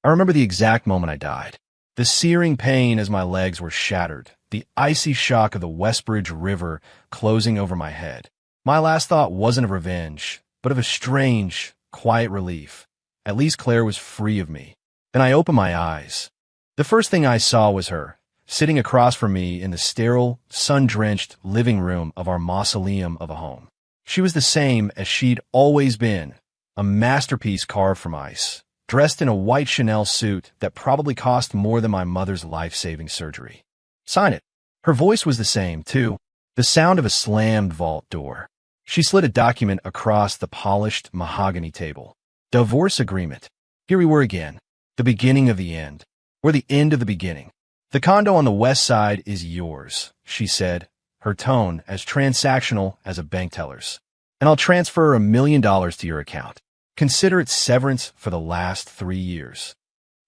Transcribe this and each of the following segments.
I remember the exact moment I died. The searing pain as my legs were shattered, the icy shock of the Westbridge River closing over my head. My last thought wasn't of revenge, but of a strange, quiet relief. At least Claire was free of me. Then I opened my eyes. The first thing I saw was her, sitting across from me in the sterile, sun-drenched living room of our mausoleum of a home. She was the same as she'd always been, a masterpiece carved from ice, dressed in a white Chanel suit that probably cost more than my mother's life-saving surgery. Sign it. Her voice was the same, too, the sound of a slammed vault door. She slid a document across the polished mahogany table. Divorce agreement. Here we were again, the beginning of the end, or the end of the beginning. The condo on the west side is yours, she said, her tone as transactional as a bank teller's. And I'll transfer $1 million to your account. Consider it severance for the last 3 years.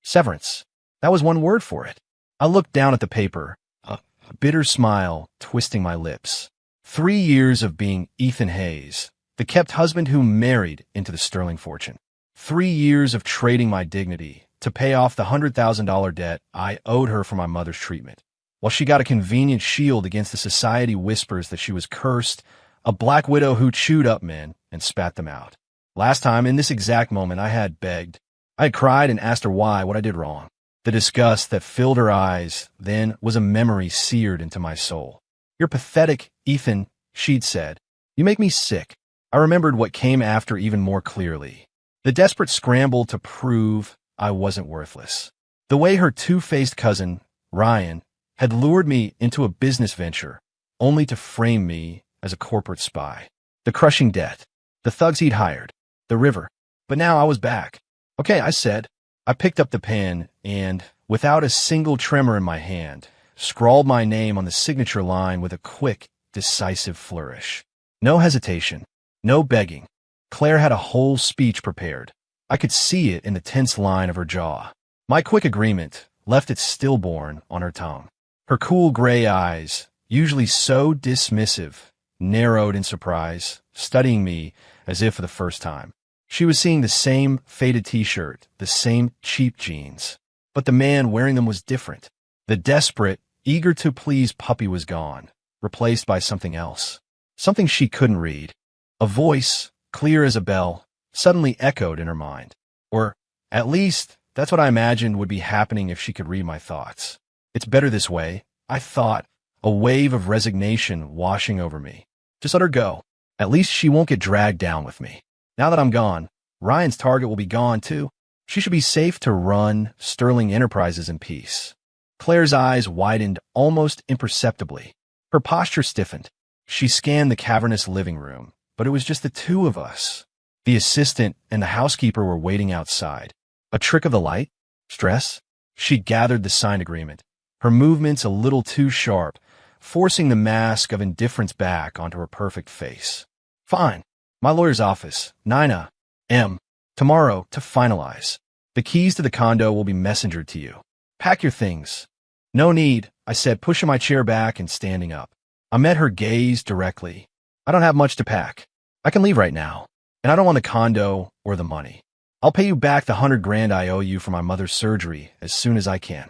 Severance. That was one word for it. I looked down at the paper, a bitter smile twisting my lips. 3 years of being Ethan Hayes, the kept husband who married into the sterling fortune. 3 years of trading my dignity to pay off the $100,000 debt I owed her for my mother's treatment, while she got a convenient shield against the society whispers that she was cursed, a black widow who chewed up men and spat them out. Last time, in this exact moment, I had begged. I had cried and asked her why, what I did wrong. The disgust that filled her eyes then was a memory seared into my soul. You're pathetic, Ethan, she'd said. You make me sick. I remembered what came after even more clearly. The desperate scramble to prove I wasn't worthless. The way her two-faced cousin, Ryan, had lured me into a business venture, only to frame me as a corporate spy. The crushing debt, the thugs he'd hired, the river. But now I was back. Okay, I said. I picked up the pen and, without a single tremor in my hand, scrawled my name on the signature line with a quick, decisive flourish. No hesitation, no begging. Claire had a whole speech prepared. I could see it in the tense line of her jaw. My quick agreement left it stillborn on her tongue. Her cool gray eyes, usually so dismissive, narrowed in surprise, studying me as if for the first time. She was seeing the same faded t-shirt, the same cheap jeans. But the man wearing them was different. The desperate, eager-to-please puppy was gone, replaced by something else. Something she couldn't read. A voice, clear as a bell, suddenly echoed in her mind. Or, at least, that's what I imagined would be happening if she could read my thoughts. It's better this way, I thought, a wave of resignation washing over me. Just let her go. At least she won't get dragged down with me. Now that I'm gone, Ryan's target will be gone too. She should be safe to run Sterling Enterprises in peace. Claire's eyes widened almost imperceptibly. Her posture stiffened. She scanned the cavernous living room, but it was just the two of us. The assistant and the housekeeper were waiting outside. A trick of the light? Stress? She gathered the signed agreement, her movements a little too sharp, forcing the mask of indifference back onto her perfect face. Fine. My lawyer's office, 9 a.m. tomorrow to finalize. The keys to the condo will be messengered to you. Pack your things. No need, I said, pushing my chair back and standing up. I met her gaze directly. I don't have much to pack. I can leave right now. And I don't want the condo or the money. I'll pay you back the $100,000 I owe you for my mother's surgery as soon as I can.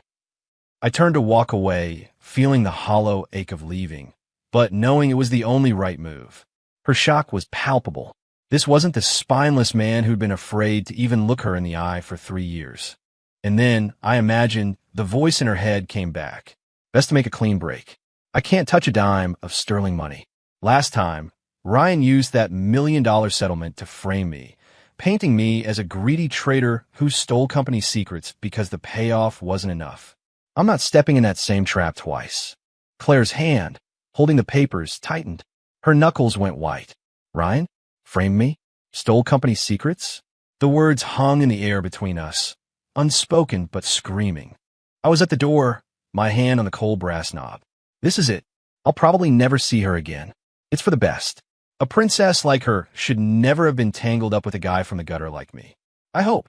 I turned to walk away, feeling the hollow ache of leaving, but knowing it was the only right move. Her shock was palpable. This wasn't the spineless man who'd been afraid to even look her in the eye for 3 years. And then, I imagined, the voice in her head came back. Best to make a clean break. I can't touch a dime of sterling money. Last time, Ryan used that $1 million settlement to frame me, painting me as a greedy traitor who stole company secrets because the payoff wasn't enough. I'm not stepping in that same trap twice. Claire's hand, holding the papers, tightened. Her knuckles went white. Ryan? Framed me? Stole company secrets? The words hung in the air between us, unspoken but screaming. I was at the door, my hand on the cold brass knob. This is it. I'll probably never see her again. It's for the best. A princess like her should never have been tangled up with a guy from the gutter like me. I hope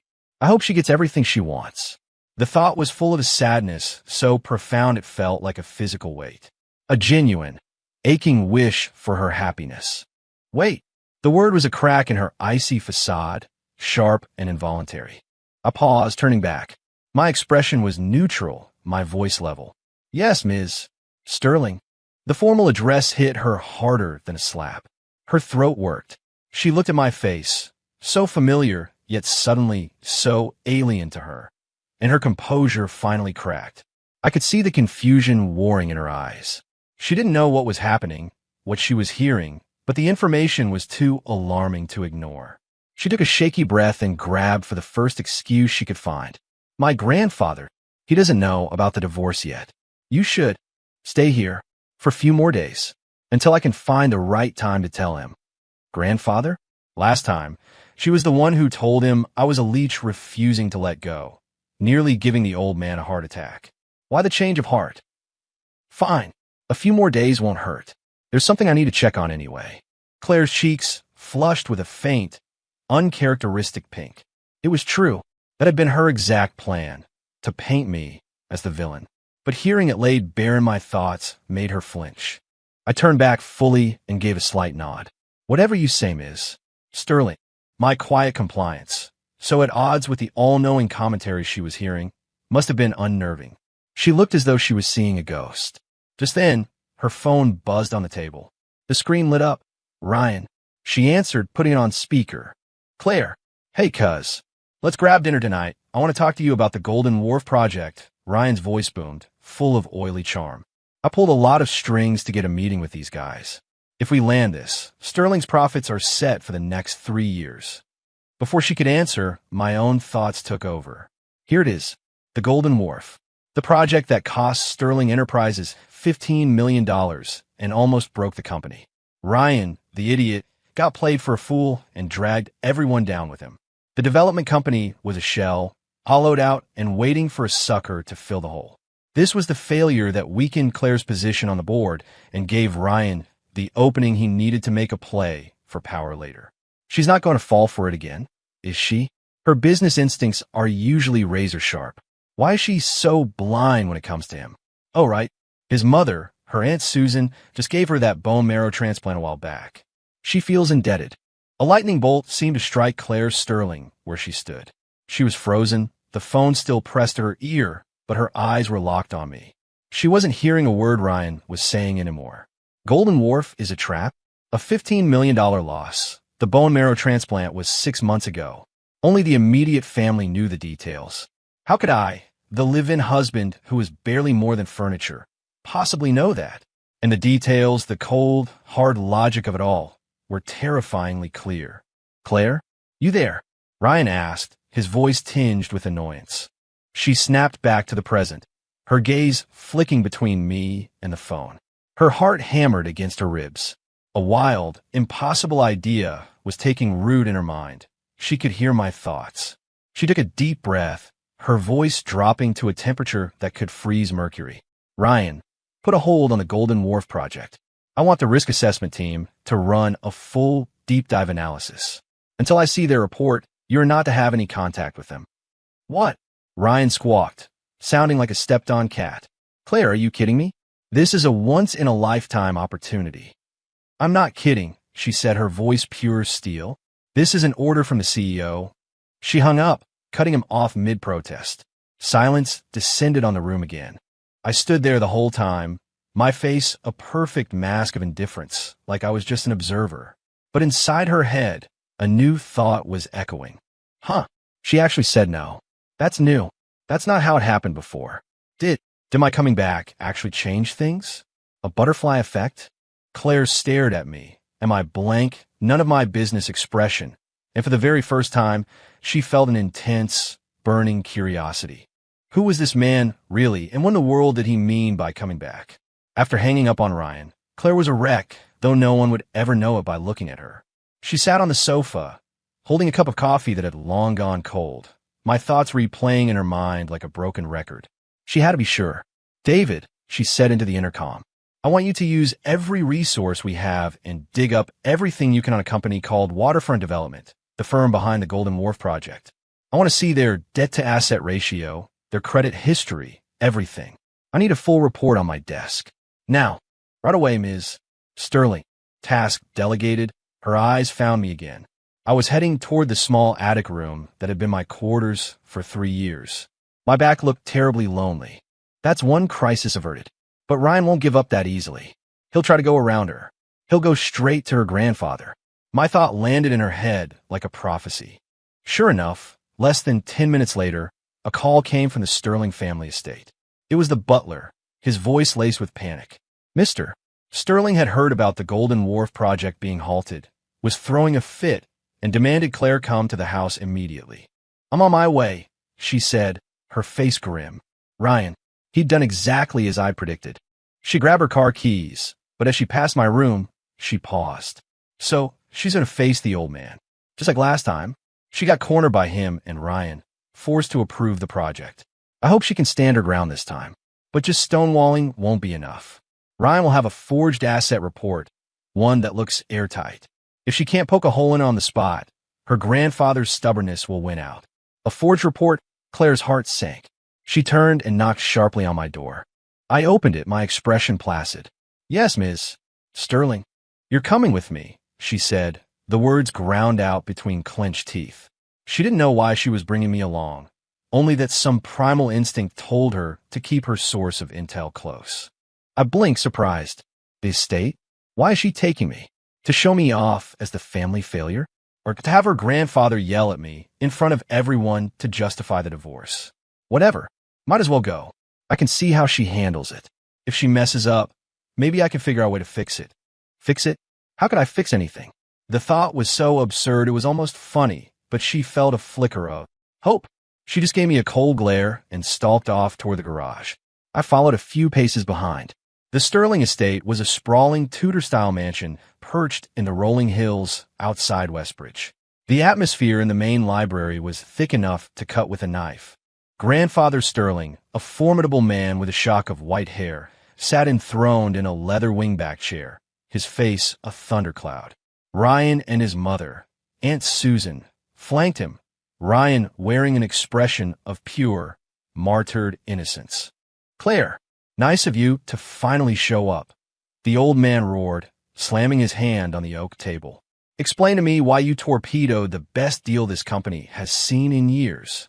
she gets everything she wants. The thought was full of a sadness, so profound it felt like a physical weight. A genuine, aching wish for her happiness. Wait, the word was a crack in her icy facade, sharp and involuntary. I paused, turning back. My expression was neutral, my voice level. Yes, Ms. Sterling. The formal address hit her harder than a slap. Her throat worked. She looked at my face, so familiar, yet suddenly so alien to her. And her composure finally cracked. I could see the confusion warring in her eyes. She didn't know what was happening, what she was hearing, but the information was too alarming to ignore. She took a shaky breath and grabbed for the first excuse she could find. My grandfather. He doesn't know about the divorce yet. You should stay here for a few more days until I can find the right time to tell him. Grandfather? Last time, she was the one who told him I was a leech refusing to let go, nearly giving the old man a heart attack. Why the change of heart? Fine. A few more days won't hurt. There's something I need to check on anyway. Claire's cheeks flushed with a faint, uncharacteristic pink. It was true. That had been her exact plan, to paint me as the villain. But hearing it laid bare in my thoughts made her flinch. I turned back fully and gave a slight nod. Whatever you say, Ms. Sterling. My quiet compliance, so at odds with the all-knowing commentary she was hearing, must have been unnerving. She looked as though she was seeing a ghost. Just then, her phone buzzed on the table. The screen lit up. Ryan. She answered, putting it on speaker. Claire. Hey, cuz. Let's grab dinner tonight. I want to talk to you about the Golden Wharf project. Ryan's voice boomed, full of oily charm. I pulled a lot of strings to get a meeting with these guys. If we land this, Sterling's profits are set for the next 3 years. Before she could answer, my own thoughts took over. Here it is, the Golden Wharf. The project that cost Sterling Enterprises $15 million and almost broke the company. Ryan, the idiot, got played for a fool and dragged everyone down with him. The development company was a shell, hollowed out and waiting for a sucker to fill the hole. This was the failure that weakened Claire's position on the board and gave Ryan the opening he needed to make a play for power later. She's not going to fall for it again, is she? Her business instincts are usually razor sharp. Why is she so blind when it comes to him? Oh, right. His mother, her Aunt Susan, just gave her that bone marrow transplant a while back. She feels indebted. A lightning bolt seemed to strike Claire Sterling where she stood. She was frozen, the phone still pressed to her ear, but her eyes were locked on me. She wasn't hearing a word Ryan was saying anymore. Golden Wharf is a trap? A $15 million loss. The bone marrow transplant was 6 months ago. Only the immediate family knew the details. How could I, the live-in husband who was barely more than furniture, possibly know that? And the details, the cold, hard logic of it all, were terrifyingly clear. Claire? You there? Ryan asked, his voice tinged with annoyance. She snapped back to the present, her gaze flicking between me and the phone. Her heart hammered against her ribs. A wild, impossible idea was taking root in her mind. She could hear my thoughts. She took a deep breath, her voice dropping to a temperature that could freeze mercury. Ryan, put a hold on the Golden Wharf project. I want the risk assessment team to run a full, deep dive analysis. Until I see their report, you're not to have any contact with them. What? Ryan squawked, sounding like a stepped-on cat. Claire, are you kidding me? This is a once-in-a-lifetime opportunity. I'm not kidding, she said, her voice pure steel. This is an order from the CEO. She hung up, cutting him off mid-protest. Silence descended on the room again. I stood there the whole time, my face a perfect mask of indifference, like I was just an observer. But inside her head, a new thought was echoing. Huh, she actually said no. That's new. That's not how it happened before. Did my coming back actually change things? A butterfly effect? Claire stared at me, and my blank, none of my business expression, and for the very first time, she felt an intense, burning curiosity. Who was this man, really, and what in the world did he mean by coming back? After hanging up on Ryan, Claire was a wreck, though no one would ever know it by looking at her. She sat on the sofa, holding a cup of coffee that had long gone cold, my thoughts replaying in her mind like a broken record. She had to be sure. David, she said into the intercom, I want you to use every resource we have and dig up everything you can on a company called Waterfront Development, the firm behind the Golden Wharf project. I want to see their debt-to-asset ratio, their credit history, everything. I need a full report on my desk. Now, right away, Ms. Sterling. Task delegated. Her eyes found me again. I was heading toward the small attic room that had been my quarters for 3 years. My back looked terribly lonely. That's one crisis averted. But Ryan won't give up that easily. He'll try to go around her. He'll go straight to her grandfather. My thought landed in her head like a prophecy. Sure enough, less than 10 minutes later, a call came from the Sterling family estate. It was the butler, his voice laced with panic. Mr. Sterling had heard about the Golden Wharf project being halted, was throwing a fit, and demanded Claire come to the house immediately. I'm on my way, she said, her face grim. Ryan. He'd done exactly as I predicted. She grabbed her car keys, but as she passed my room, she paused. So, she's going to face the old man. Just like last time, she got cornered by him and Ryan, forced to approve the project. I hope she can stand her ground this time. But just stonewalling won't be enough. Ryan will have a forged asset report, one that looks airtight. If she can't poke a hole in it on the spot, her grandfather's stubbornness will win out. A forged report, Claire's heart sank. She turned and knocked sharply on my door. I opened it, my expression placid. Yes, Ms. Sterling. You're coming with me, she said, the words ground out between clenched teeth. She didn't know why she was bringing me along, only that some primal instinct told her to keep her source of intel close. I blinked, surprised. The estate? Why is she taking me? To show me off as the family failure? Or to have her grandfather yell at me in front of everyone to justify the divorce? Whatever. Might as well go. I can see how she handles it. If she messes up, maybe I can figure out a way to fix it. Fix it? How could I fix anything? The thought was so absurd it was almost funny, but she felt a flicker of hope. She just gave me a cold glare and stalked off toward the garage. I followed a few paces behind. The Sterling estate was a sprawling Tudor-style mansion perched in the rolling hills outside Westbridge. The atmosphere in the main library was thick enough to cut with a knife. Grandfather Sterling, a formidable man with a shock of white hair, sat enthroned in a leather wingback chair, his face a thundercloud. Ryan and his mother, Aunt Susan, flanked him, Ryan wearing an expression of pure, martyred innocence. Claire, nice of you to finally show up, the old man roared, slamming his hand on the oak table. Explain to me why you torpedoed the best deal this company has seen in years.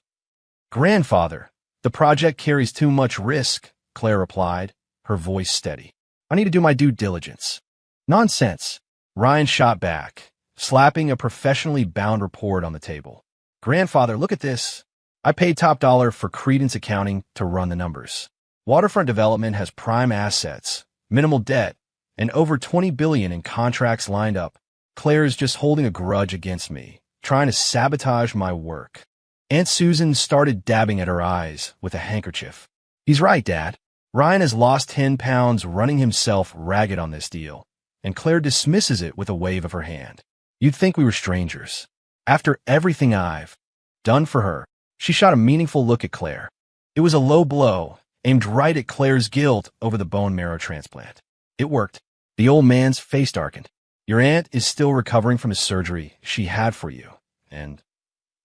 Grandfather, the project carries too much risk, Claire replied, her voice steady. I need to do my due diligence. Nonsense, Ryan shot back, slapping a professionally bound report on the table. Grandfather, look at this. I paid top dollar for Credence Accounting to run the numbers. Waterfront development has prime assets, minimal debt, and over $20 billion in contracts lined up. Claire is just holding a grudge against me, trying to sabotage my work. Aunt Susan started dabbing at her eyes with a handkerchief. He's right, Dad. Ryan has lost 10 pounds running himself ragged on this deal, and Claire dismisses it with a wave of her hand. You'd think we were strangers. After everything I've done for her, she shot a meaningful look at Claire. It was a low blow, aimed right at Claire's guilt over the bone marrow transplant. It worked. The old man's face darkened. Your aunt is still recovering from a surgery she had for you, and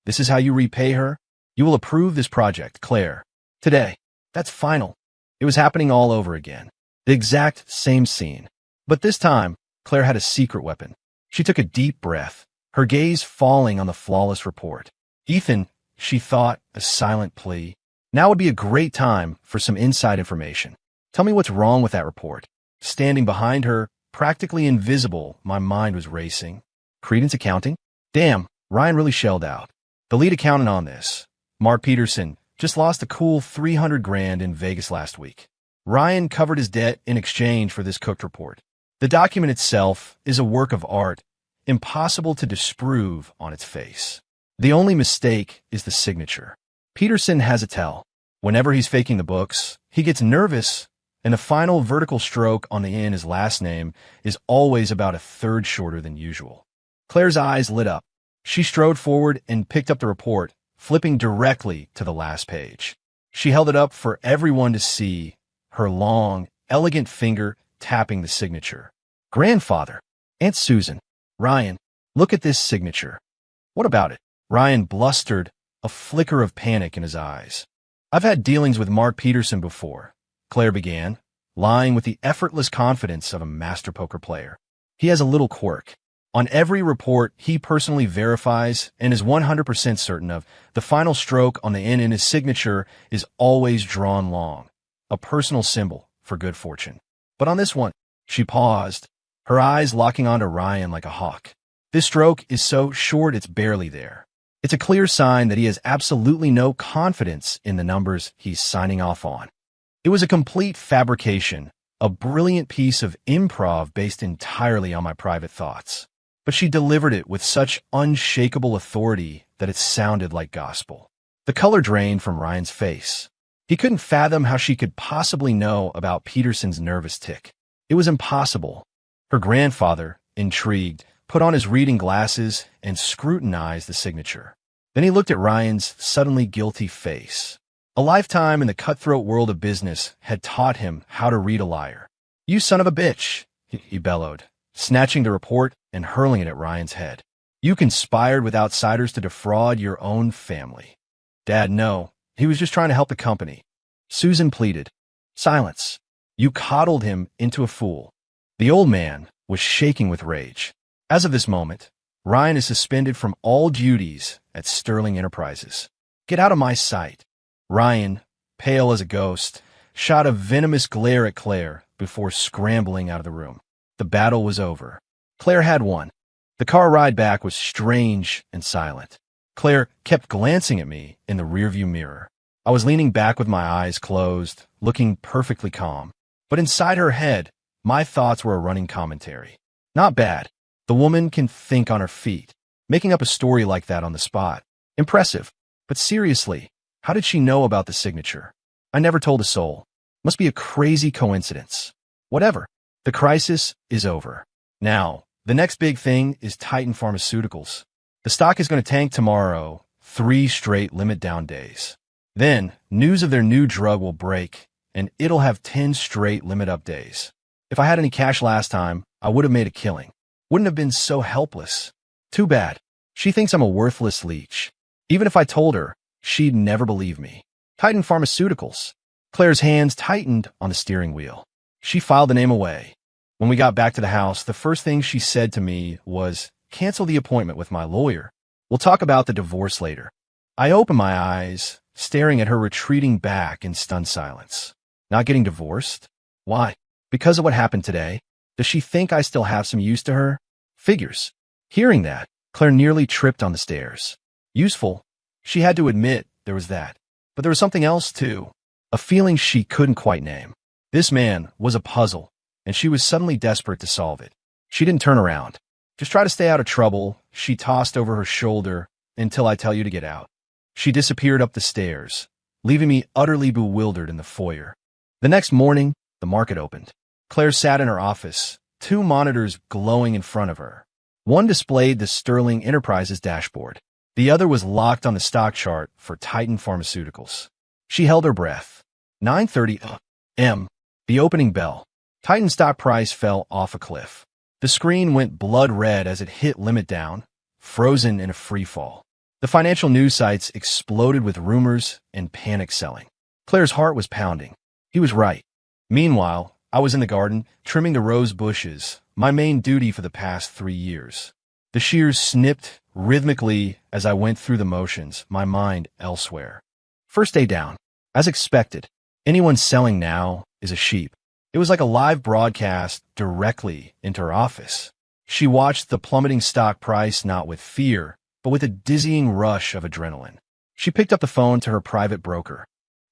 this is how you repay her? You will approve this project, Claire. Today. That's final. It was happening all over again. The exact same scene. But this time, Claire had a secret weapon. She took a deep breath, her gaze falling on the flawless report. Ethan, she thought, a silent plea. Now would be a great time for some inside information. Tell me what's wrong with that report. Standing behind her, practically invisible, my mind was racing. Credence Accounting? Damn, Ryan really shelled out. The lead accountant on this, Mark Peterson, just lost a cool $300,000 in Vegas last week. Ryan covered his debt in exchange for this cooked report. The document itself is a work of art, impossible to disprove on its face. The only mistake is the signature. Peterson has a tell. Whenever he's faking the books, he gets nervous, and the final vertical stroke on the end, his last name, is always about a third shorter than usual. Claire's eyes lit up. She strode forward and picked up the report, flipping directly to the last page. She held it up for everyone to see, her long, elegant finger tapping the signature. Grandfather, Aunt Susan, Ryan, look at this signature. What about it? Ryan blustered, a flicker of panic in his eyes. I've had dealings with Mark Peterson before, Claire began, lying with the effortless confidence of a master poker player. He has a little quirk. On every report he personally verifies and is 100% certain of, the final stroke on the N in his signature is always drawn long, a personal symbol for good fortune. But on this one, she paused, her eyes locking onto Ryan like a hawk. This stroke is so short it's barely there. It's a clear sign that he has absolutely no confidence in the numbers he's signing off on. It was a complete fabrication, a brilliant piece of improv based entirely on my private thoughts. But she delivered it with such unshakable authority that it sounded like gospel. The color drained from Ryan's face. He couldn't fathom how she could possibly know about Peterson's nervous tic. It was impossible. Her grandfather, intrigued, put on his reading glasses and scrutinized the signature. Then he looked at Ryan's suddenly guilty face. A lifetime in the cutthroat world of business had taught him how to read a liar. "You son of a bitch," he bellowed, snatching the report and hurling it at Ryan's head. "You conspired with outsiders to defraud your own family." "Dad, no. He was just trying to help the company." Susan pleaded. "Silence. You coddled him into a fool." The old man was shaking with rage. As of this moment, Ryan is suspended from all duties at Sterling Enterprises. "Get out of my sight." Ryan, pale as a ghost, shot a venomous glare at Claire before scrambling out of the room. The battle was over. Claire had won. The car ride back was strange and silent. Claire kept glancing at me in the rearview mirror. I was leaning back with my eyes closed, looking perfectly calm. But inside her head, my thoughts were a running commentary. Not bad. The woman can think on her feet. Making up a story like that on the spot. Impressive. But seriously, how did she know about the signature? I never told a soul. Must be a crazy coincidence. Whatever. The crisis is over. Now, the next big thing is Titan Pharmaceuticals. The stock is going to tank tomorrow, 3 straight limit down days. Then, news of their new drug will break, and it'll have 10 straight limit up days. If I had any cash last time, I would have made a killing. Wouldn't have been so helpless. Too bad. She thinks I'm a worthless leech. Even if I told her, she'd never believe me. Titan Pharmaceuticals. Claire's hands tightened on the steering wheel. She filed the name away. When we got back to the house, the first thing she said to me was, "Cancel the appointment with my lawyer. We'll talk about the divorce later." I opened my eyes, staring at her retreating back in stunned silence. Not getting divorced? Why? Because of what happened today? Does she think I still have some use to her? Figures. Hearing that, Claire nearly tripped on the stairs. Useful. She had to admit there was that. But there was something else, too. A feeling she couldn't quite name. This man was a puzzle, and she was suddenly desperate to solve it. She didn't turn around. "Just try to stay out of trouble," she tossed over her shoulder, "until I tell you to get out." She disappeared up the stairs, leaving me utterly bewildered in the foyer. The next morning, the market opened. Claire sat in her office, 2 monitors glowing in front of her. One displayed the Sterling Enterprises dashboard. The other was locked on the stock chart for Titan Pharmaceuticals. She held her breath. 9:30 a.m. The opening bell. Titan stock price fell off a cliff. The screen went blood red as it hit limit down, frozen in a free fall. The financial news sites exploded with rumors and panic selling. Claire's heart was pounding. He was right. Meanwhile, I was in the garden, trimming the rose bushes, my main duty for the past 3 years. The shears snipped rhythmically as I went through the motions, my mind elsewhere. First day down. As expected, anyone selling now is a sheep. It was like a live broadcast directly into her office. She watched the plummeting stock price not with fear, but with a dizzying rush of adrenaline. She picked up the phone to her private broker.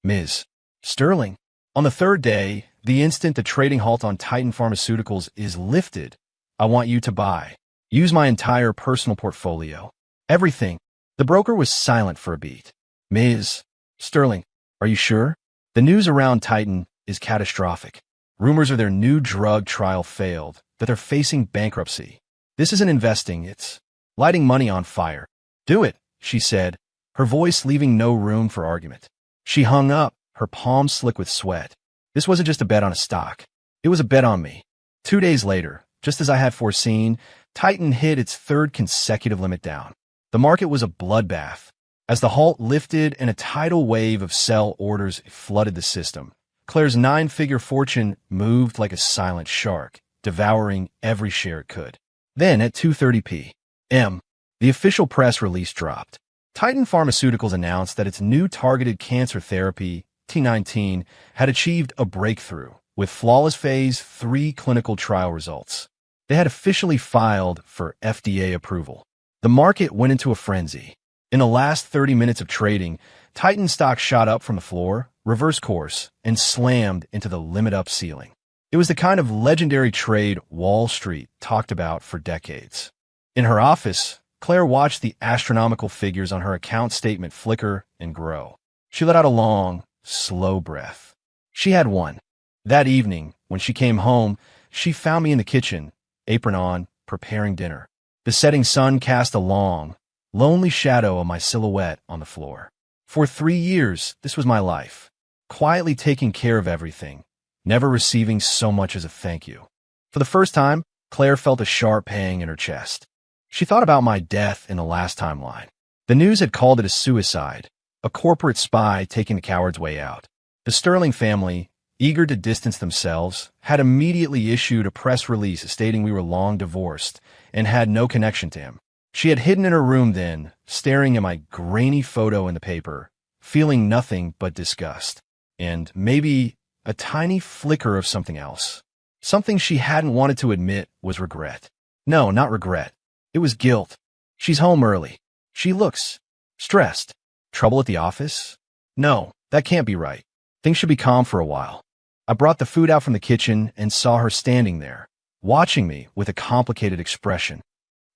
"Ms. Sterling." On the 3rd day, the instant the trading halt on Titan Pharmaceuticals is lifted, "I want you to buy. Use my entire personal portfolio. Everything." The broker was silent for a beat. "Ms. Sterling, are you sure? The news around Titan is catastrophic. Rumors of their new drug trial failed, that they're facing bankruptcy. This isn't investing, it's lighting money on fire." "Do it," she said, her voice leaving no room for argument. She hung up, her palms slick with sweat. This wasn't just a bet on a stock. It was a bet on me. 2 days later, just as I had foreseen, Titan hit its 3rd consecutive limit down. The market was a bloodbath. As the halt lifted and a tidal wave of sell orders flooded the system, Claire's 9-figure fortune moved like a silent shark, devouring every share it could. Then at 2:30 p.m., the official press release dropped. Titan Pharmaceuticals announced that its new targeted cancer therapy, T19, had achieved a breakthrough with flawless phase 3 clinical trial results. They had officially filed for FDA approval. The market went into a frenzy. In the last 30 minutes of trading, Titan stock shot up from the floor, reversed course, and slammed into the limit-up ceiling. It was the kind of legendary trade Wall Street talked about for decades. In her office, Claire watched the astronomical figures on her account statement flicker and grow. She let out a long, slow breath. She had won. That evening, when she came home, she found me in the kitchen, apron on, preparing dinner. The setting sun cast a long, lonely shadow of my silhouette on the floor. For 3 years, this was my life, quietly taking care of everything, never receiving so much as a thank you. For the first time, Claire felt a sharp pang in her chest. She thought about my death in the last timeline. The news had called it a suicide, a corporate spy taking the coward's way out. The Sterling family, eager to distance themselves, had immediately issued a press release stating we were long divorced and had no connection to him. She had hidden in her room then, staring at my grainy photo in the paper, feeling nothing but disgust, and maybe a tiny flicker of something else. Something she hadn't wanted to admit was regret. No, not regret. It was guilt. She's home early. She looks stressed. Trouble at the office? No, that can't be right. Things should be calm for a while. I brought the food out from the kitchen and saw her standing there, watching me with a complicated expression.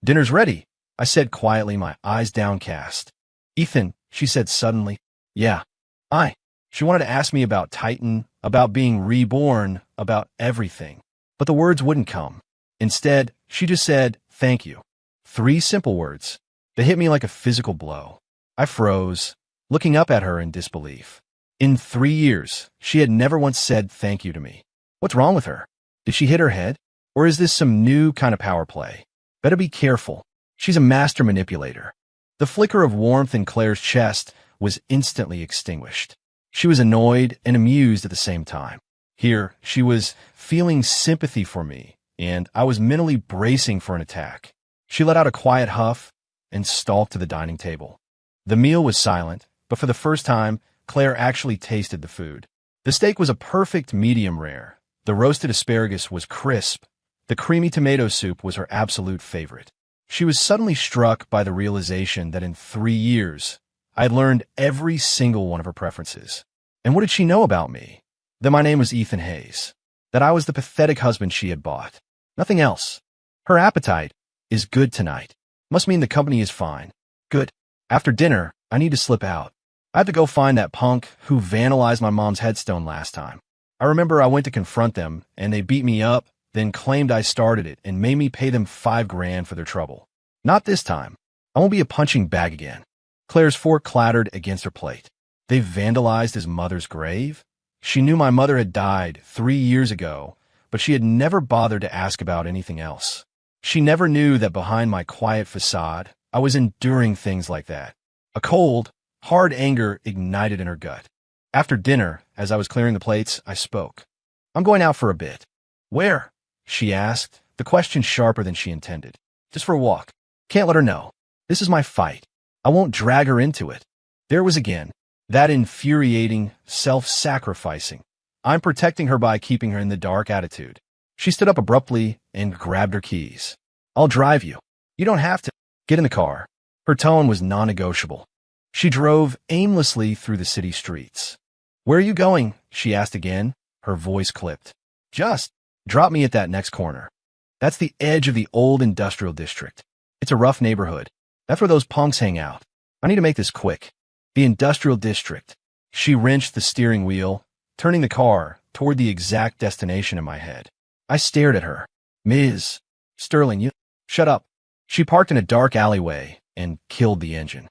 Dinner's ready, I said quietly, my eyes downcast. Ethan, she said suddenly. Yeah. She wanted to ask me about Titan, about being reborn, about everything. But the words wouldn't come. Instead, she just said, thank you. 3 simple words. They hit me like a physical blow. I froze, looking up at her in disbelief. In 3 years, she had never once said thank you to me. What's wrong with her? Did she hit her head? Or is this some new kind of power play? Better be careful. She's a master manipulator. The flicker of warmth in Claire's chest was instantly extinguished. She was annoyed and amused at the same time. Here, she was feeling sympathy for me, and I was mentally bracing for an attack. She let out a quiet huff and stalked to the dining table. The meal was silent, but for the first time, Claire actually tasted the food. The steak was a perfect medium rare. The roasted asparagus was crisp. The creamy tomato soup was her absolute favorite. She was suddenly struck by the realization that in 3 years, I'd learned every single one of her preferences. And what did she know about me? That my name was Ethan Hayes. That I was the pathetic husband she had bought. Nothing else. Her appetite is good tonight. Must mean the company is fine. Good. After dinner, I need to slip out. I have to go find that punk who vandalized my mom's headstone last time. I remember I went to confront them, and they beat me up, then claimed I started it and made me pay them $5,000 for their trouble. Not this time. I won't be a punching bag again. Claire's fork clattered against her plate. They vandalized his mother's grave? She knew my mother had died 3 years ago, but she had never bothered to ask about anything else. She never knew that behind my quiet facade, I was enduring things like that. A cold, hard anger ignited in her gut. After dinner, as I was clearing the plates, I spoke. I'm going out for a bit. Where? She asked, the question sharper than she intended. Just for a walk. Can't let her know. This is my fight. I won't drag her into it. There was again, that infuriating, self-sacrificing, I'm protecting her by keeping her in the dark attitude. She stood up abruptly and grabbed her keys. I'll drive you. You don't have to. Get in the car. Her tone was non-negotiable. She drove aimlessly through the city streets. Where are you going? She asked again, her voice clipped. Just drop me at that next corner. That's the edge of the old industrial district. It's a rough neighborhood. That's where those punks hang out. I need to make this quick. The industrial district. She wrenched the steering wheel, turning the car toward the exact destination in my head. I stared at her. Ms. Sterling, you... Shut up. She parked in a dark alleyway and killed the engine.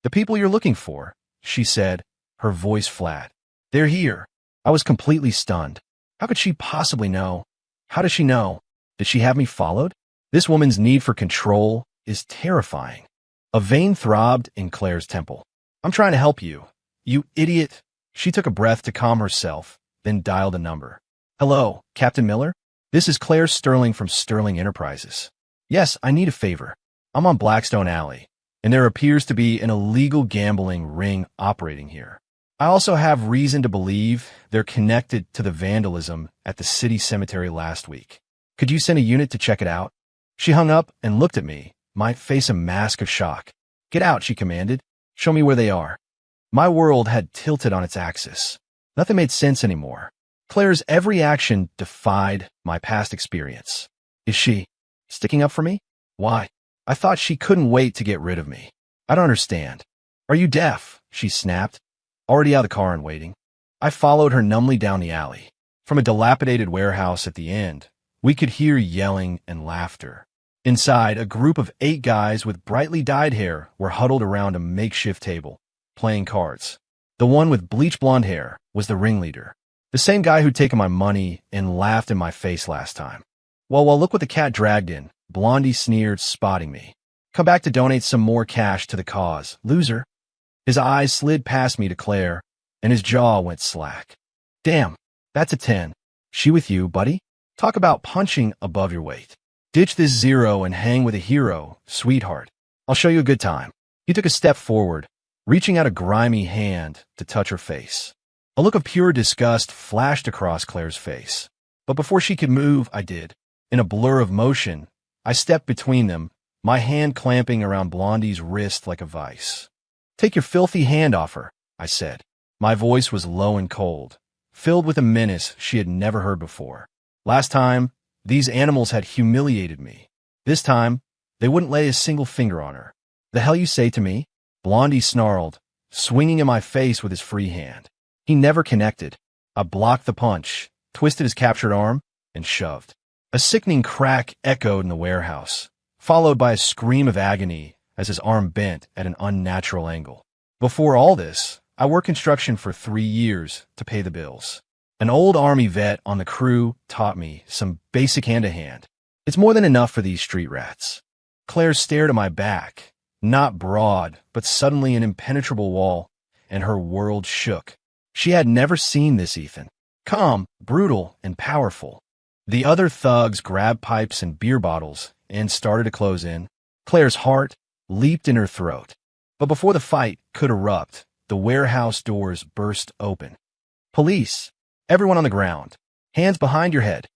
The people you're looking for, she said, her voice flat. They're here. I was completely stunned. How could she possibly know? How does she know? Did she have me followed? This woman's need for control is terrifying. A vein throbbed in Claire's temple. I'm trying to help you. You idiot. She took a breath to calm herself, then dialed a number. Hello, Captain Miller? This is Claire Sterling from Sterling Enterprises. Yes, I need a favor. I'm on Blackstone Alley, and there appears to be an illegal gambling ring operating here. I also have reason to believe they're connected to the vandalism at the city cemetery last week. Could you send a unit to check it out? She hung up and looked at me, my face a mask of shock. Get out, she commanded. Show me where they are. My world had tilted on its axis. Nothing made sense anymore. Claire's every action defied my past experience. Is she sticking up for me? Why? I thought she couldn't wait to get rid of me. I don't understand. Are you deaf? She snapped, already out of the car and waiting. I followed her numbly down the alley. From a dilapidated warehouse at the end, we could hear yelling and laughter. Inside, a group of 8 guys with brightly dyed hair were huddled around a makeshift table, playing cards. The one with bleach blonde hair was the ringleader, the same guy who'd taken my money and laughed in my face last time. Well, look what the cat dragged in, Blondie sneered, spotting me. Come back to donate some more cash to the cause, loser. His eyes slid past me to Claire, and his jaw went slack. Damn, that's a 10. She with you, buddy? Talk about punching above your weight. Ditch this 0 and hang with a hero, sweetheart. I'll show you a good time. He took a step forward, reaching out a grimy hand to touch her face. A look of pure disgust flashed across Claire's face. But before she could move, I did. In a blur of motion, I stepped between them, my hand clamping around Blondie's wrist like a vice. Take your filthy hand off her, I said. My voice was low and cold, filled with a menace she had never heard before. Last time, these animals had humiliated me. This time, they wouldn't lay a single finger on her. The hell you say to me? Blondie snarled, swinging in my face with his free hand. He never connected. I blocked the punch, twisted his captured arm, and shoved. A sickening crack echoed in the warehouse, followed by a scream of agony as his arm bent at an unnatural angle. Before all this, I worked construction for 3 years to pay the bills. An old Army vet on the crew taught me some basic hand-to-hand. It's more than enough for these street rats. Claire stared at my back, not broad, but suddenly an impenetrable wall, and her world shook. She had never seen this Ethan. Calm, brutal, and powerful. The other thugs grabbed pipes and beer bottles and started to close in. Claire's heart leaped in her throat. But before the fight could erupt, the warehouse doors burst open. Police! Everyone on the ground. Hands behind your head.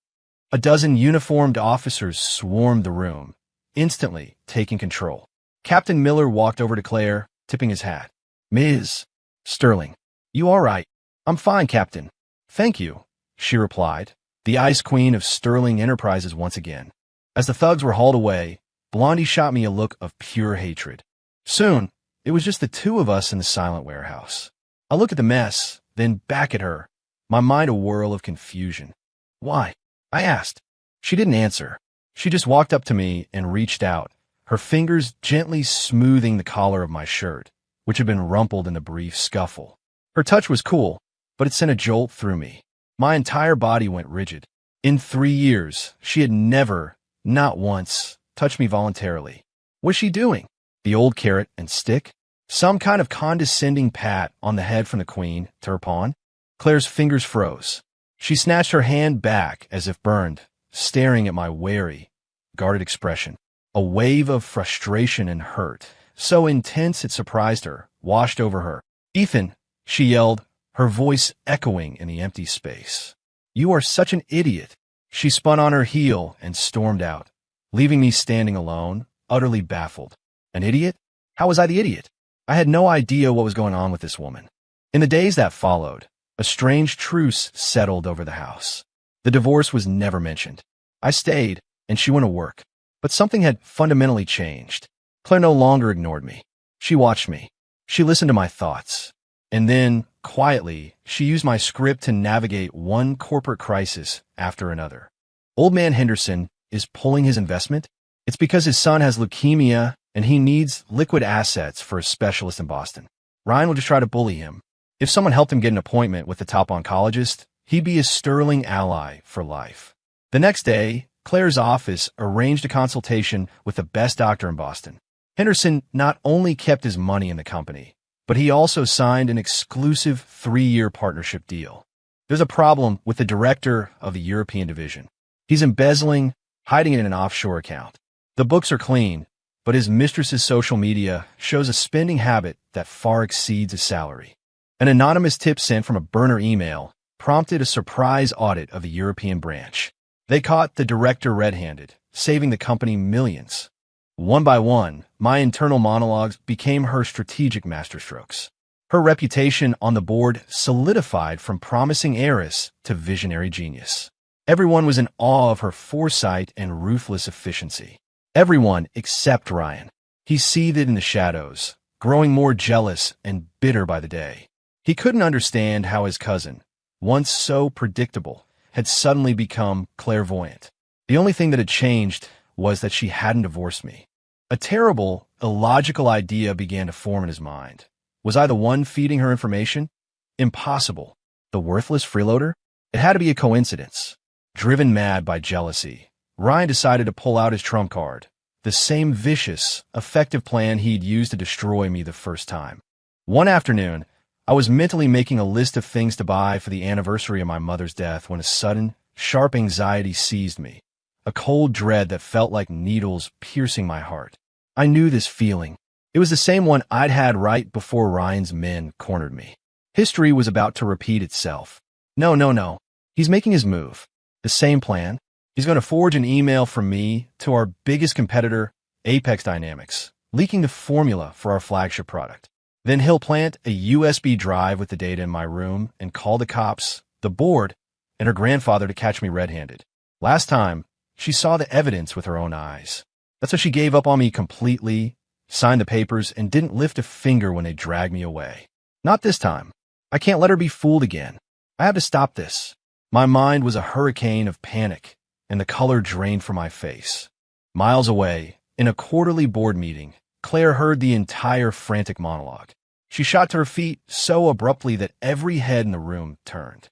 A dozen uniformed officers swarmed the room, instantly taking control. Captain Miller walked over to Claire, tipping his hat. Ms. Sterling, you all right? I'm fine, Captain. Thank you, she replied, the Ice Queen of Sterling Enterprises once again. As the thugs were hauled away, Blondie shot me a look of pure hatred. Soon, it was just the 2 of us in the silent warehouse. I looked at the mess, then back at her, my mind a whirl of confusion. Why? I asked. She didn't answer. She just walked up to me and reached out, her fingers gently smoothing the collar of my shirt, which had been rumpled in the brief scuffle. Her touch was cool, but it sent a jolt through me. My entire body went rigid. In 3 years, she had never, not once, touched me voluntarily. What's she doing? The old carrot and stick? Some kind of condescending pat on the head from the queen to her pawn? Claire's fingers froze. She snatched her hand back as if burned, staring at my wary, guarded expression. A wave of frustration and hurt, so intense it surprised her, washed over her. Ethan, she yelled, her voice echoing in the empty space. You are such an idiot. She spun on her heel and stormed out, leaving me standing alone, utterly baffled. An idiot? How was I the idiot? I had no idea what was going on with this woman. In the days that followed, a strange truce settled over the house. The divorce was never mentioned. I stayed, and she went to work. But something had fundamentally changed. Claire no longer ignored me. She watched me. She listened to my thoughts. And then, quietly, she used my script to navigate one corporate crisis after another. Old man Henderson is pulling his investment. It's because his son has leukemia and he needs liquid assets for a specialist in Boston. Ryan will just try to bully him. If someone helped him get an appointment with the top oncologist, he'd be a sterling ally for life. The next day, Claire's office arranged a consultation with the best doctor in Boston. Henderson not only kept his money in the company, but he also signed an exclusive 3-year partnership deal. There's a problem with the director of the European division. He's embezzling, hiding it in an offshore account. The books are clean, but his mistress's social media shows a spending habit that far exceeds his salary. An anonymous tip sent from a burner email prompted a surprise audit of the European branch. They caught the director red-handed, saving the company millions. One by one, my internal monologues became her strategic masterstrokes. Her reputation on the board solidified from promising heiress to visionary genius. Everyone was in awe of her foresight and ruthless efficiency. Everyone except Ryan. He seethed in the shadows, growing more jealous and bitter by the day. He couldn't understand how his cousin, once so predictable, had suddenly become clairvoyant. The only thing that had changed was that she hadn't divorced me. A terrible, illogical idea began to form in his mind. Was I the one feeding her information? Impossible. The worthless freeloader? It had to be a coincidence. Driven mad by jealousy, Ryan decided to pull out his trump card, the same vicious, effective plan he'd used to destroy me the first time. One afternoon, I was mentally making a list of things to buy for the anniversary of my mother's death when a sudden, sharp anxiety seized me, a cold dread that felt like needles piercing my heart. I knew this feeling. It was the same one I'd had right before Ryan's men cornered me. History was about to repeat itself. No. He's making his move. The same plan. He's going to forge an email from me to our biggest competitor, Apex Dynamics, leaking the formula for our flagship product. Then he'll plant a USB drive with the data in my room and call the cops, the board, and her grandfather to catch me red-handed. Last time, she saw the evidence with her own eyes. That's why she gave up on me completely, signed the papers, and didn't lift a finger when they dragged me away. Not this time. I can't let her be fooled again. I have to stop this. My mind was a hurricane of panic, and the color drained from my face. Miles away, in a quarterly board meeting, Claire heard the entire frantic monologue. She shot to her feet so abruptly that every head in the room turned.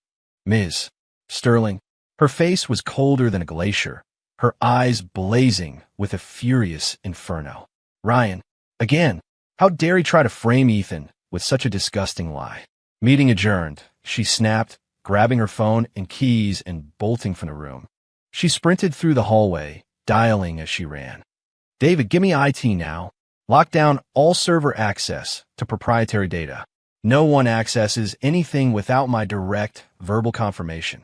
Ms. Sterling. Her face was colder than a glacier, her eyes blazing with a furious inferno. Ryan, again, how dare he try to frame Ethan with such a disgusting lie? Meeting adjourned, she snapped, grabbing her phone and keys and bolting from the room. She sprinted through the hallway, dialing as she ran. David, give me IT now. Lock down all server access to proprietary data. No one accesses anything without my direct, verbal confirmation.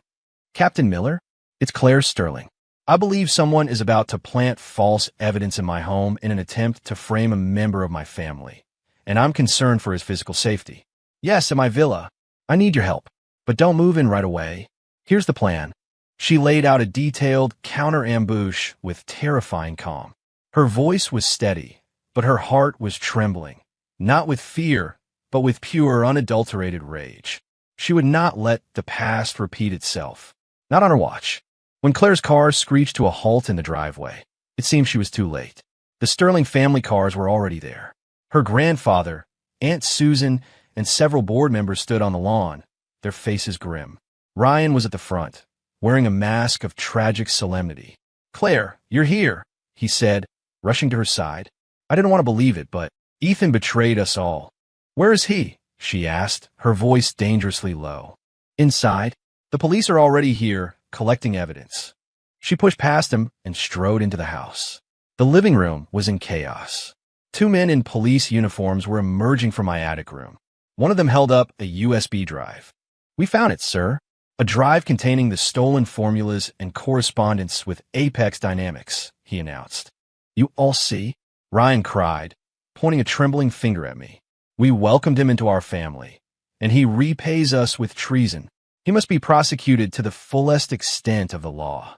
Captain Miller, it's Claire Sterling. I believe someone is about to plant false evidence in my home in an attempt to frame a member of my family, and I'm concerned for his physical safety. Yes, at my villa. I need your help. But don't move in right away. Here's the plan. She laid out a detailed counter-ambush with terrifying calm. Her voice was steady, but her heart was trembling, not with fear, but with pure, unadulterated rage. She would not let the past repeat itself. Not on her watch. When Claire's car screeched to a halt in the driveway, it seemed she was too late. The Sterling family cars were already there. Her grandfather, Aunt Susan, and several board members stood on the lawn, their faces grim. Ryan was at the front, wearing a mask of tragic solemnity. Claire, you're here, he said, rushing to her side. I didn't want to believe it, but Ethan betrayed us all. Where is he? She asked, her voice dangerously low. Inside. The police are already here, collecting evidence. She pushed past him and strode into the house. The living room was in chaos. Two men in police uniforms were emerging from my attic room. One of them held up a USB drive. We found it, sir. A drive containing the stolen formulas and correspondence with Apex Dynamics, he announced. You all see? Ryan cried, pointing a trembling finger at me. We welcomed him into our family, and he repays us with treason. He must be prosecuted to the fullest extent of the law.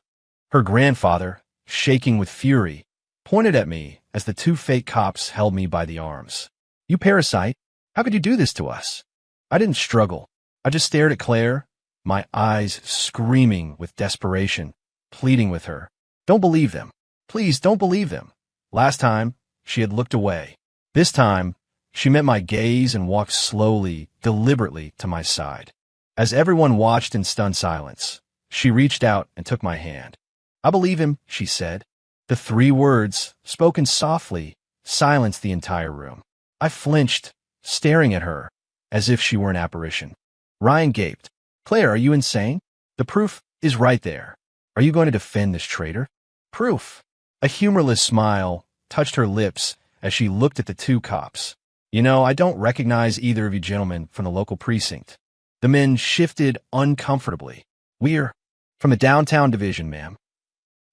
Her grandfather, shaking with fury, pointed at me as the two fake cops held me by the arms. You parasite, how could you do this to us? I didn't struggle. I just stared at Claire, my eyes screaming with desperation, pleading with her. Don't believe them. Please don't believe them. Last time, she had looked away. This time, she met my gaze and walked slowly, deliberately to my side. As everyone watched in stunned silence, she reached out and took my hand. I believe him, she said. The three words, spoken softly, silenced the entire room. I flinched, staring at her, as if she were an apparition. Ryan gaped. Claire, are you insane? The proof is right there. Are you going to defend this traitor? Proof. A humorless smile touched her lips as she looked at the two cops. You know, I don't recognize either of you gentlemen from the local precinct. The men shifted uncomfortably. We're from the downtown division, ma'am.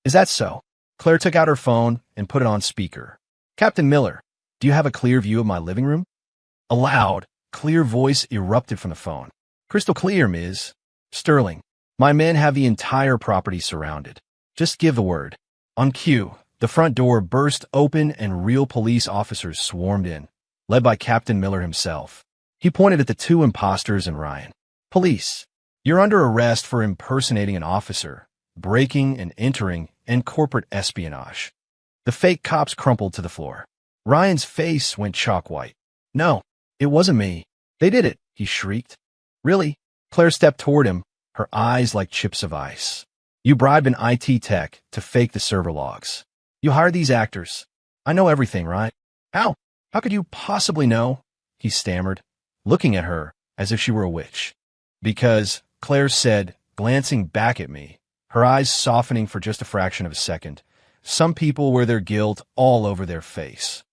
Is that so? Claire took out her phone and put it on speaker. Captain Miller, do you have a clear view of my living room? A loud, clear voice erupted from the phone. Crystal clear, Ms. Sterling. My men have the entire property surrounded. Just give the word. On cue, the front door burst open and real police officers swarmed in, led by Captain Miller himself. He pointed at the two imposters and Ryan. Police, you're under arrest for impersonating an officer, breaking and entering, and corporate espionage. The fake cops crumpled to the floor. Ryan's face went chalk white. No, it wasn't me. They did it, he shrieked. Really? Claire stepped toward him, her eyes like chips of ice. You bribed an IT tech to fake the server logs. You hired these actors. I know everything, right? How? How could you possibly know? He stammered, looking at her as if she were a witch. Because, Claire said, glancing back at me, her eyes softening for just a fraction of a second, some people wear their guilt all over their face.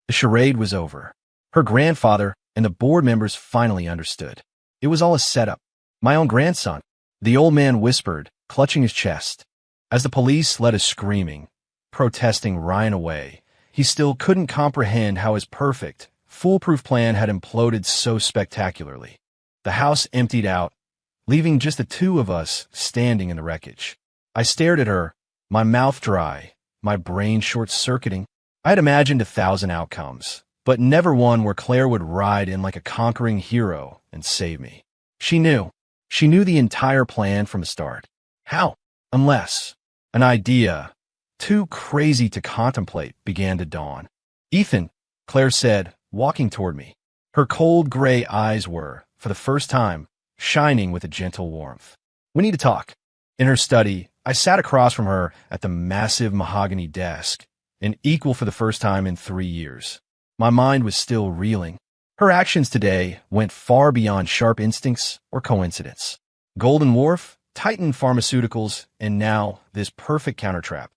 The charade was over. Her grandfather and the board members finally understood. It was all a setup. My own grandson, the old man whispered, clutching his chest. As the police led us screaming, protesting Ryan away, he still couldn't comprehend how his perfect, foolproof plan had imploded so spectacularly. The house emptied out, leaving just the two of us standing in the wreckage. I stared at her, my mouth dry, my brain short-circuiting. I had imagined 1,000 outcomes, but never one where Claire would ride in like a conquering hero and save me. She knew. She knew the entire plan from the start. How? Unless an idea, too crazy to contemplate, began to dawn. Ethan, Claire said, walking toward me. Her cold gray eyes were, for the first time, shining with a gentle warmth. We need to talk. In her study, I sat across from her at the massive mahogany desk, an equal for the first time in 3 years. My mind was still reeling. Her actions today went far beyond sharp instincts or coincidence. Golden Wharf, Titan Pharmaceuticals, and now this perfect countertrap.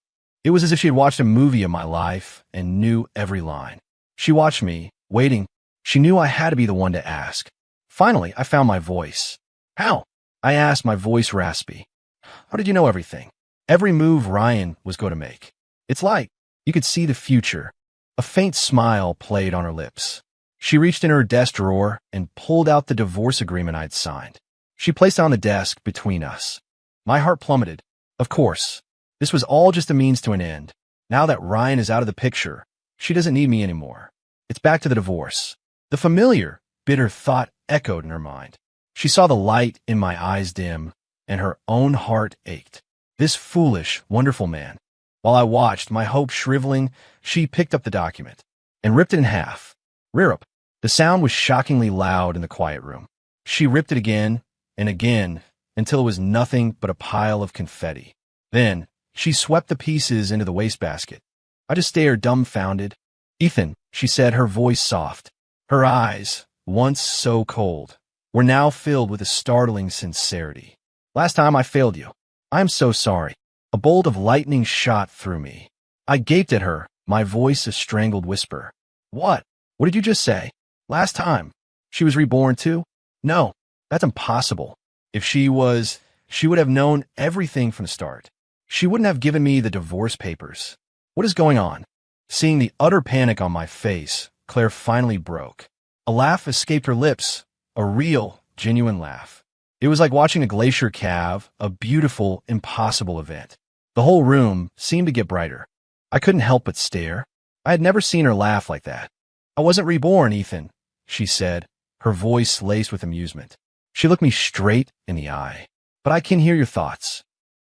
It was as if she had watched a movie of my life and knew every line. She watched me, waiting. She knew I had to be the one to ask. Finally, I found my voice. How? I asked, my voice raspy. How did you know everything? Every move Ryan was going to make. It's like you could see the future. A faint smile played on her lips. She reached in her desk drawer and pulled out the divorce agreement I'd signed. She placed it on the desk between us. My heart plummeted. Of course, this was all just a means to an end. Now that Ryan is out of the picture, she doesn't need me anymore. It's back to the divorce. The familiar, bitter thought echoed in her mind. She saw the light in my eyes dim, and her own heart ached. This foolish, wonderful man. While I watched, my hope shriveling, she picked up the document and ripped it in half. Rip. The sound was shockingly loud in the quiet room. She ripped it again and again until it was nothing but a pile of confetti. Then, she swept the pieces into the wastebasket. I just stared dumbfounded. Ethan, she said, her voice soft. Her eyes, once so cold, were now filled with a startling sincerity. Last time I failed you. I am so sorry. A bolt of lightning shot through me. I gaped at her, my voice a strangled whisper. What? What did you just say? Last time. She was reborn too? No, that's impossible. If she was, she would have known everything from the start. She wouldn't have given me the divorce papers. What is going on? Seeing the utter panic on my face, Claire finally broke. A laugh escaped her lips, a real, genuine laugh. It was like watching a glacier calve, a beautiful, impossible event. The whole room seemed to get brighter. I couldn't help but stare. I had never seen her laugh like that. I wasn't reborn, Ethan, she said, her voice laced with amusement. She looked me straight in the eye. But I can hear your thoughts.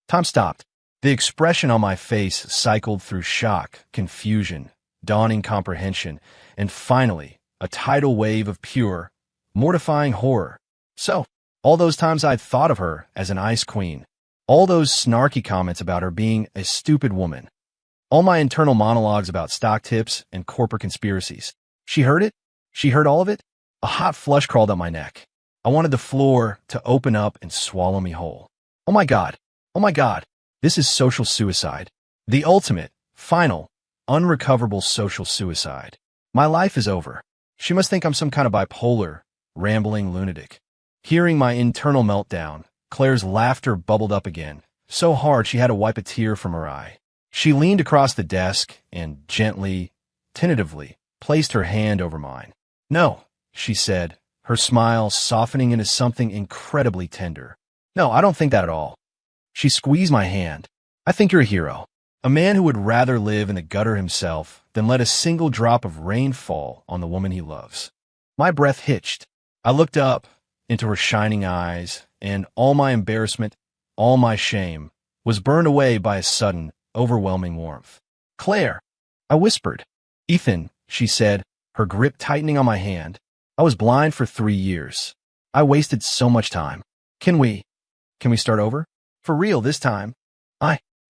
Tom stopped. The expression on my face cycled through shock, confusion, dawning comprehension, and finally, a tidal wave of pure, mortifying horror. So, all those times I'd thought of her as an ice queen, all those snarky comments about her being a stupid woman, all my internal monologues about stock tips and corporate conspiracies. She heard it? She heard all of it? A hot flush crawled up my neck. I wanted the floor to open up and swallow me whole. Oh my God. Oh my God. This is social suicide. The ultimate, Final, unrecoverable social suicide. My life is over. She must think I'm some kind of bipolar, rambling lunatic. Hearing my internal meltdown, Claire's laughter bubbled up again, so hard she had to wipe a tear from her eye. She leaned across the desk and gently, tentatively, placed her hand over mine. "No," she said, her smile softening into something incredibly tender. "No, I don't think that at all." She squeezed my hand. "I think you're a hero. A man who would rather live in the gutter himself than let a single drop of rain fall on the woman he loves." My breath hitched. I looked up into her shining eyes, and all my embarrassment, all my shame, was burned away by a sudden, overwhelming warmth. "Claire," I whispered. "Ethan," she said, her grip tightening on my hand. "I was blind for 3 years. I wasted so much time. Can we start over? For real this time?"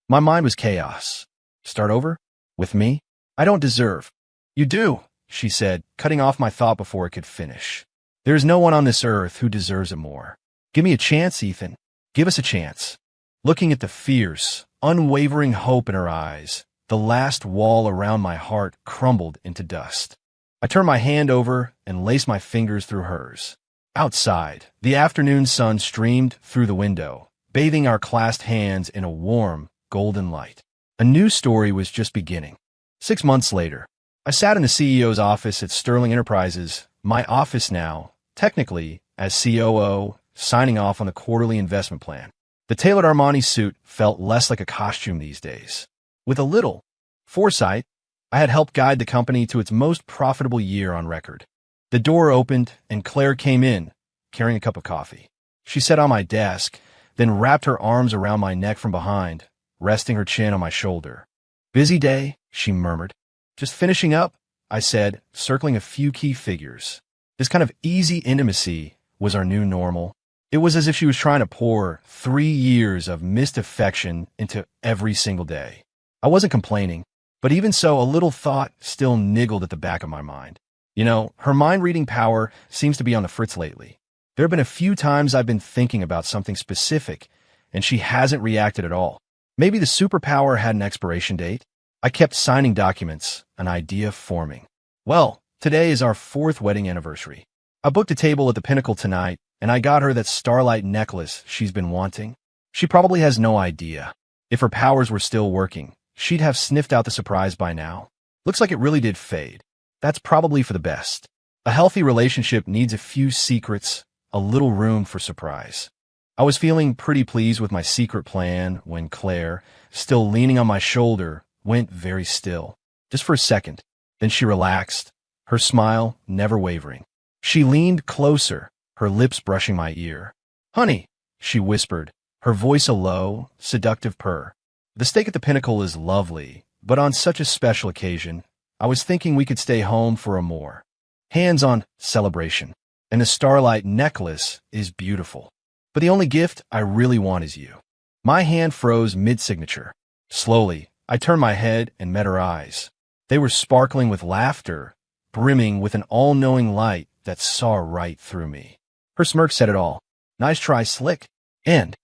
My mind was chaos. "Start over? With me? I don't deserve." "You do," she said, cutting off my thought before it could finish. "There is no one on this earth who deserves it more. Give me a chance, Ethan. Give us a chance." Looking at the fierce, unwavering hope in her eyes, the last wall around my heart crumbled into dust. I turned my hand over and laced my fingers through hers. Outside, the afternoon sun streamed through the window, bathing our clasped hands in a warm, golden light. A new story was just beginning. 6 months later, I sat in the CEO's office at Sterling Enterprises, my office now, technically, as COO, signing off on the quarterly investment plan. The tailored Armani suit felt less like a costume these days. With a little foresight, I had helped guide the company to its most profitable year on record. The door opened, and Claire came in, carrying a cup of coffee. She sat on my desk, then wrapped her arms around my neck from behind, resting her chin on my shoulder. "Busy day," she murmured. "Just finishing up," I said, circling a few key figures. This kind of easy intimacy was our new normal. It was as if she was trying to pour 3 years of missed affection into every single day. I wasn't complaining, but even so, a little thought still niggled at the back of my mind. You know, her mind-reading power seems to be on the fritz lately. There have been a few times I've been thinking about something specific, and she hasn't reacted at all. Maybe the superpower had an expiration date. I kept signing documents, an idea forming. Well, today is our 4th wedding anniversary. I booked a table at the Pinnacle tonight, and I got her that starlight necklace she's been wanting. She probably has no idea. If her powers were still working, she'd have sniffed out the surprise by now. Looks like it really did fade. That's probably for the best. A healthy relationship needs a few secrets, a little room for surprise. I was feeling pretty pleased with my secret plan when Claire, still leaning on my shoulder, went very still. Just for a second. Then she relaxed, her smile never wavering. She leaned closer, her lips brushing my ear. "Honey," she whispered, her voice a low, seductive purr. "The steak at the Pinnacle is lovely, but on such a special occasion, I was thinking we could stay home for a more hands-on celebration. And the starlight necklace is beautiful. But the only gift I really want is you." My hand froze mid-signature. Slowly, I turned my head and met her eyes. They were sparkling with laughter, brimming with an all-knowing light that saw right through me. Her smirk said it all. "Nice try, Slick." And